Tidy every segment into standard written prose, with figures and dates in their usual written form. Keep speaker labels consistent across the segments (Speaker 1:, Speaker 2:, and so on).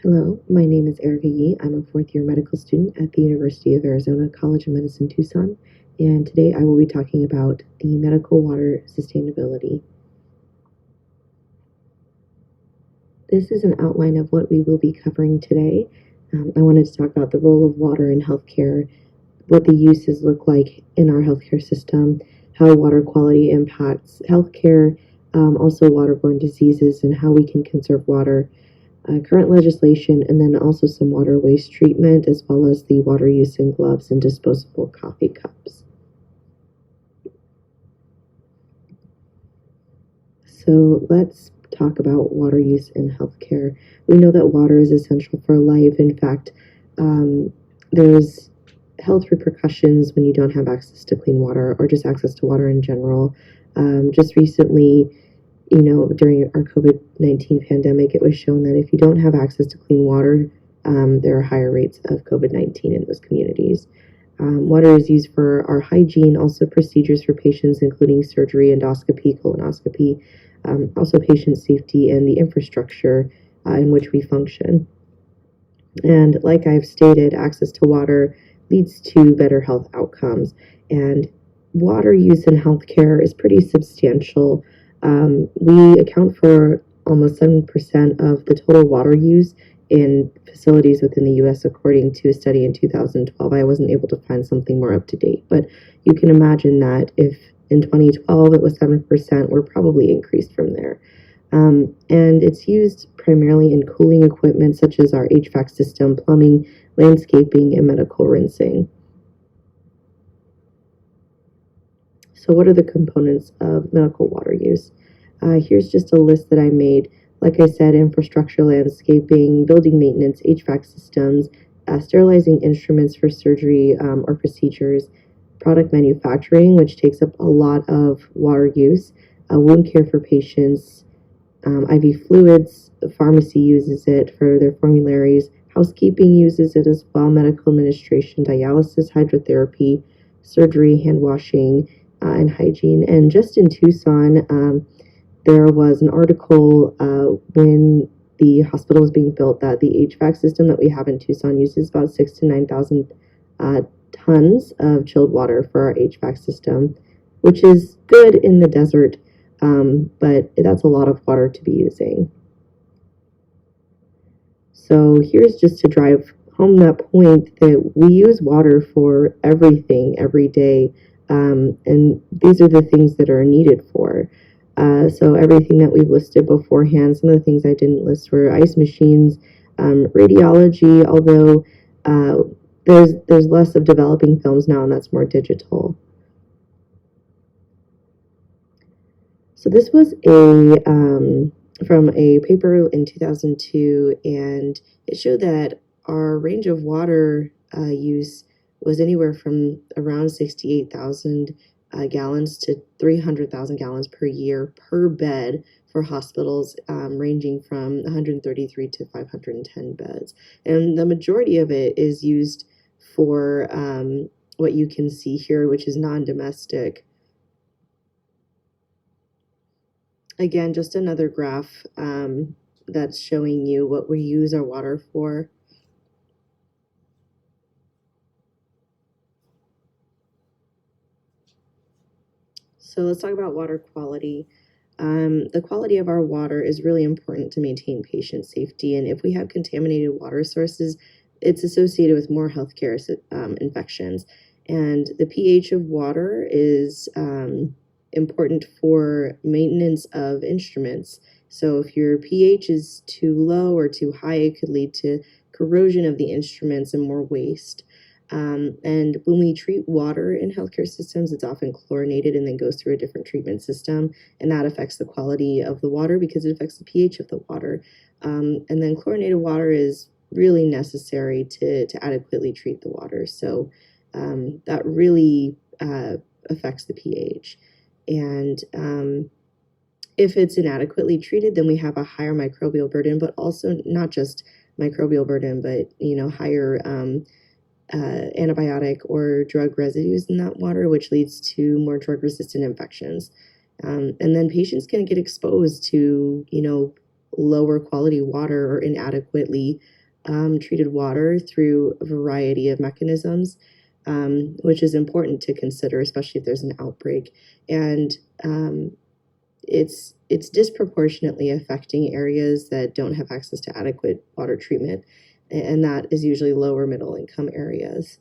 Speaker 1: Hello, my name is Erica Yee. I'm a fourth year medical student at the University of Arizona College of Medicine Tucson, and today I will be talking about the medical water sustainability. This is an outline of what we will be covering today. I wanted to talk about the role of water in healthcare, what the uses look like in our healthcare system, how water quality impacts healthcare, also waterborne diseases, and how we can conserve water, current legislation, and then also some water waste treatment, as well as the water use in gloves and disposable coffee cups. So let's talk about water use in healthcare. We know that water is essential for life. In fact, there's health repercussions when you don't have access to clean water or just access to water in general. Just recently, during our COVID-19 pandemic, it was shown that if you don't have access to clean water, there are higher rates of COVID-19 in those communities. Water is used for our hygiene, also procedures for patients, including surgery, endoscopy, colonoscopy, also patient safety, and the infrastructure in which we function. And like I've stated, access to water leads to better health outcomes. And water use in healthcare is pretty substantial. We account for almost 7% of the total water use in facilities within the US, according to a study in 2012. I wasn't able to find something more up to date, but you can imagine that if in 2012 it was 7%, we're probably increased from there. And it's used primarily in cooling equipment such as our HVAC system, plumbing, landscaping, and medical rinsing. So what are the components of medical water use? Here's just a list that I made. Like I said, infrastructure, landscaping, building maintenance, HVAC systems, sterilizing instruments for surgery or procedures, product manufacturing, which takes up a lot of water use, wound care for patients, IV fluids. The pharmacy uses it for their formularies. Housekeeping uses it as well. Medical administration, dialysis, hydrotherapy, surgery, hand washing, and hygiene. And just in Tucson, there was an article when the hospital was being built that the HVAC system that we have in Tucson uses about 6,000 to 9,000 tons of chilled water for our HVAC system, which is good in the desert, but that's a lot of water to be using. So here's just to drive home that point that we use water for everything every day, and these are the things that are needed for. So everything that we've listed beforehand, some of the things I didn't list were ice machines, radiology, although there's less of developing films now, and that's more digital. So this was from a paper in 2002, and it showed that our range of water use was anywhere from around 68,000 gallons to 300,000 gallons per year per bed for hospitals, ranging from 133 to 510 beds. And the majority of it is used for what you can see here, which is non-domestic. Again, just another graph that's showing you what we use our water for. So let's talk about water quality. The quality of our water is really important to maintain patient safety, and if we have contaminated water sources, it's associated with more healthcare infections. And the pH of water is important for maintenance of instruments. So if your pH is too low or too high, it could lead to corrosion of the instruments and more waste. And when we treat water in healthcare systems, it's often chlorinated and then goes through a different treatment system. And that affects the quality of the water because it affects the pH of the water. And then chlorinated water is really necessary to adequately treat the water. So that really affects the pH. And if it's inadequately treated, then we have a higher microbial burden, but also not just microbial burden, but higher antibiotic or drug residues in that water, which leads to more drug-resistant infections. And then patients can get exposed to, lower quality water or inadequately treated water through a variety of mechanisms, which is important to consider, especially if there's an outbreak. And it's disproportionately affecting areas that don't have access to adequate water treatment, and that is usually lower middle income areas.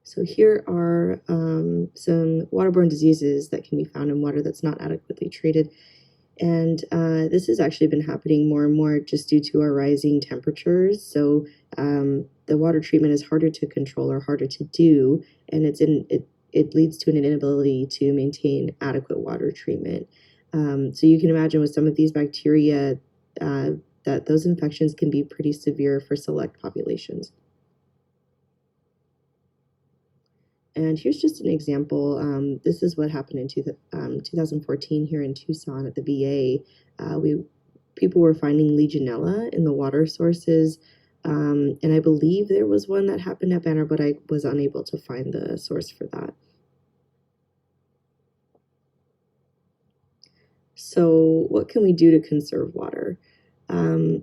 Speaker 1: So here are some waterborne diseases that can be found in water that's not adequately treated. And this has actually been happening more and more just due to our rising temperatures. So the water treatment is harder to control or harder to do, and it leads to an inability to maintain adequate water treatment. So you can imagine with some of these bacteria uh, that those infections can be pretty severe for select populations. And here's just an example. This is what happened in 2014 here in Tucson at the VA. People were finding Legionella in the water sources, and I believe there was one that happened at Banner, but I was unable to find the source for that. So, what can we do to conserve water? Um,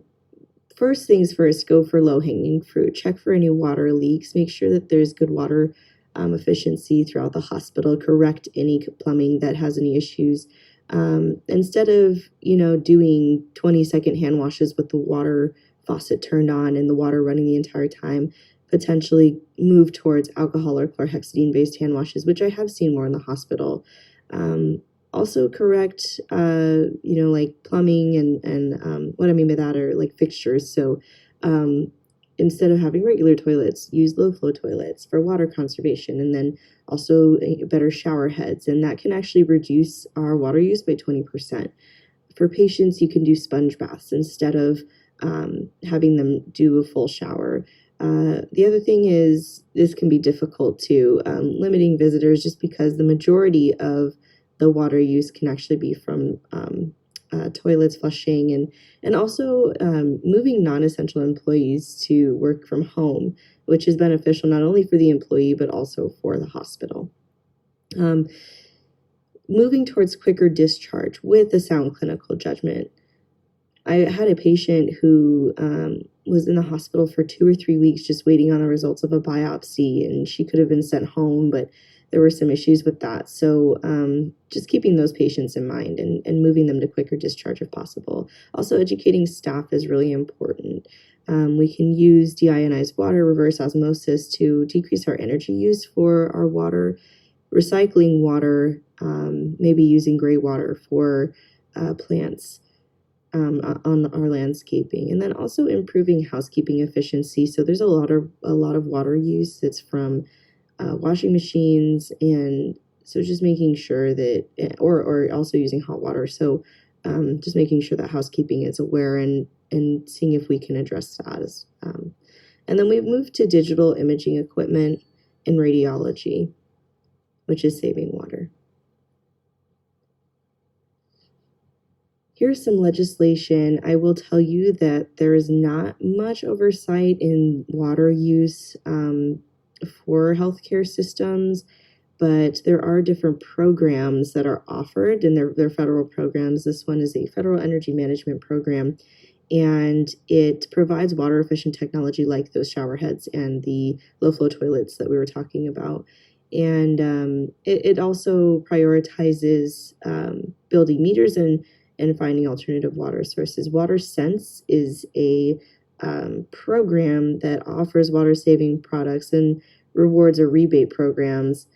Speaker 1: First things first, go for low hanging fruit. Check for any water leaks. Make sure that there's good water efficiency throughout the hospital. Correct any plumbing that has any issues. Instead of doing 20-second hand washes with the water faucet turned on and the water running the entire time, potentially move towards alcohol or chlorhexidine based hand washes, which I have seen more in the hospital. Um, Also correct like plumbing and what I mean by that are like fixtures. So um, instead of having regular toilets, use low flow toilets for water conservation, and then also better shower heads, and that can actually reduce our water use by 20%. For patients, you can do sponge baths instead of having them do a full shower. The other thing is this can be difficult too, limiting visitors, just because the majority of the water use can actually be from toilets flushing, and also moving non-essential employees to work from home, which is beneficial not only for the employee but also for the hospital. Um, Moving towards quicker discharge with a sound clinical judgment. I had a patient who was in the hospital for 2 or 3 weeks just waiting on the results of a biopsy, and she could have been sent home, but there were some issues with that. So just keeping those patients in mind and moving them to quicker discharge if possible. Also, educating staff is really important. We can use deionized water, reverse osmosis to decrease our energy use for our water, recycling water, maybe using gray water for plants on our landscaping, and then also improving housekeeping efficiency. So there's a lot of water use that's from washing machines, and so just making sure that, or also using hot water. So just making sure that housekeeping is aware and seeing if we can address that. And then we've moved to digital imaging equipment and radiology, which is saving water. Here's some legislation. I will tell you that there is not much oversight in water use for healthcare systems, but there are different programs that are offered, and they're federal programs. This one is a federal energy management program, and it provides water efficient technology like those shower heads and the low flow toilets that we were talking about. And it also prioritizes building meters and finding alternative water sources. Water Sense is a program that offers water saving products and rewards or rebate programs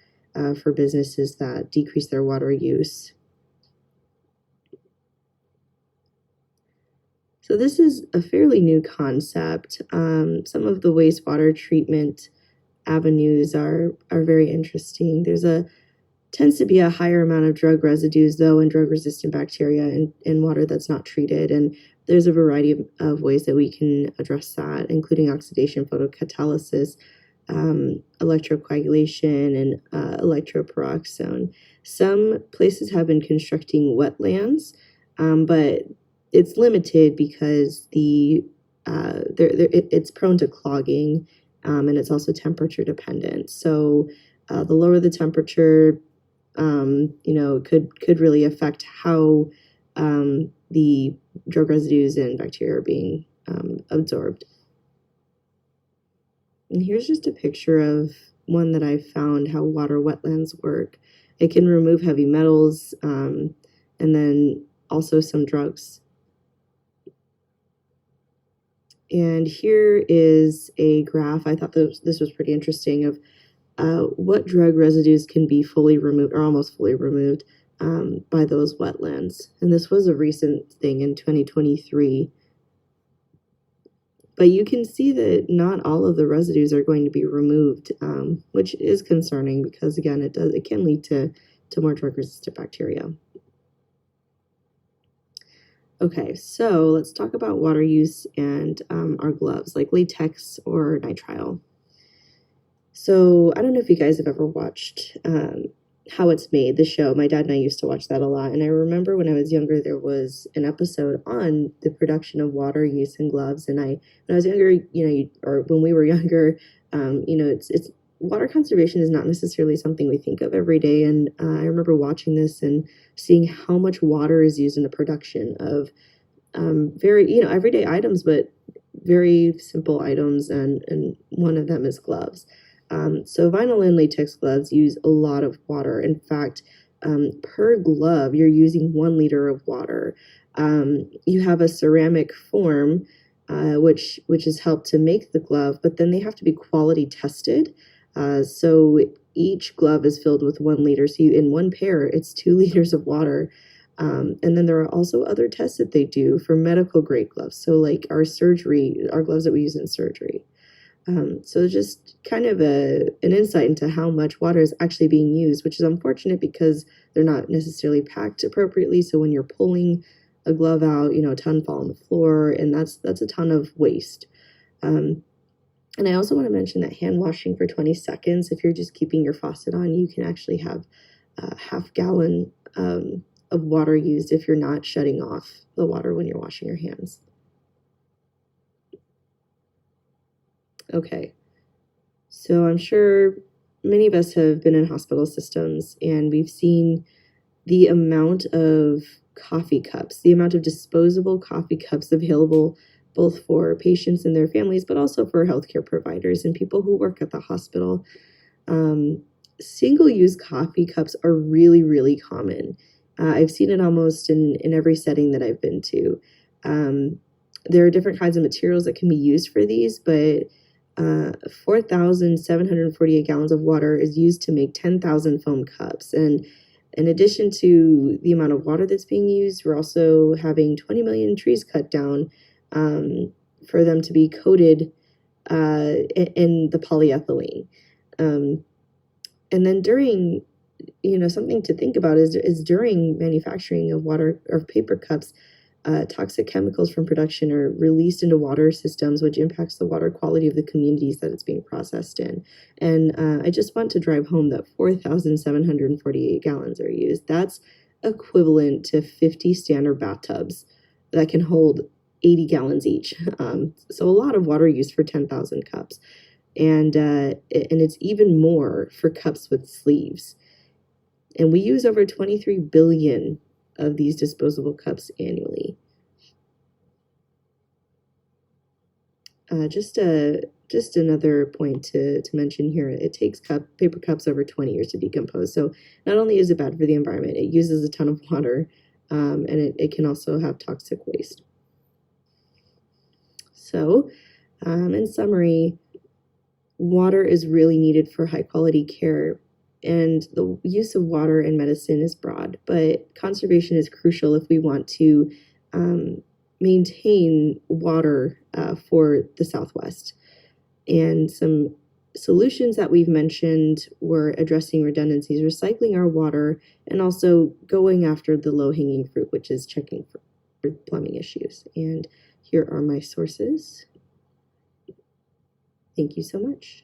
Speaker 1: for businesses that decrease their water use. So this is a fairly new concept. Some of the wastewater treatment avenues are very interesting. Tends to be a higher amount of drug residues, though, and drug resistant bacteria in water that's not treated. And there's a variety of ways that we can address that, including oxidation photocatalysis, electrocoagulation, and electroperoxone. Some places have been constructing wetlands, but it's limited because it's prone to clogging, and it's also temperature dependent. So the lower the temperature, could really affect how the drug residues and bacteria are being absorbed. And here's just a picture of one that I found, how water wetlands work. It can remove heavy metals and then also some drugs. And here is a graph. I thought this was pretty interesting of what drug residues can be fully removed or almost fully removed by those wetlands. And this was a recent thing in 2023. But you can see that not all of the residues are going to be removed, which is concerning because, again, it can lead to more drug-resistant bacteria. Okay, so let's talk about water use and our gloves, like latex or nitrile. So I don't know if you guys have ever watched How It's Made, the show. My dad and I used to watch that a lot. And I remember when I was younger, there was an episode on the production of water use in gloves. And when I was younger, or when we were younger, it's water conservation is not necessarily something we think of every day. And I remember watching this and seeing how much water is used in the production of very, everyday items, but very simple items. And one of them is gloves. So vinyl and latex gloves use a lot of water. In fact, per glove, you're using 1 liter of water. You have a ceramic form, which is helped to make the glove, but then they have to be quality tested. So each glove is filled with 1 liter. So in one pair, it's 2 liters of water. And then there are also other tests that they do for medical grade gloves. So like our gloves that we use in surgery. So just kind of an insight into how much water is actually being used, which is unfortunate because they're not necessarily packed appropriately. So when you're pulling a glove out, a ton fall on the floor, and that's a ton of waste. And I also want to mention that hand washing for 20 seconds, if you're just keeping your faucet on, you can actually have a half gallon of water used if you're not shutting off the water when you're washing your hands. Okay, so I'm sure many of us have been in hospital systems and we've seen the amount of coffee cups, the amount of disposable coffee cups available both for patients and their families, but also for healthcare providers and people who work at the hospital. Single-use coffee cups are really, really common. I've seen it almost in every setting that I've been to. There are different kinds of materials that can be used for these, but 4,748 gallons of water is used to make 10,000 foam cups. And in addition to the amount of water that's being used, we're also having 20 million trees cut down for them to be coated in the polyethylene. And then during, something to think about is during manufacturing of water or paper cups, toxic chemicals from production are released into water systems, which impacts the water quality of the communities that it's being processed in. And I just want to drive home that 4,748 gallons are used. That's equivalent to 50 standard bathtubs that can hold 80 gallons each. So a lot of water used for 10,000 cups. And it's even more for cups with sleeves. And we use over 23 billion of these disposable cups annually. Just another point to mention here, it takes paper cups over 20 years to decompose. So not only is it bad for the environment, it uses a ton of water, and it can also have toxic waste. So in summary, water is really needed for high quality care, and the use of water in medicine is broad, but conservation is crucial if we want to maintain water for the Southwest. And some solutions that we've mentioned were addressing redundancies, recycling our water, and also going after the low-hanging fruit, which is checking for plumbing issues. And here are my sources. Thank you so much.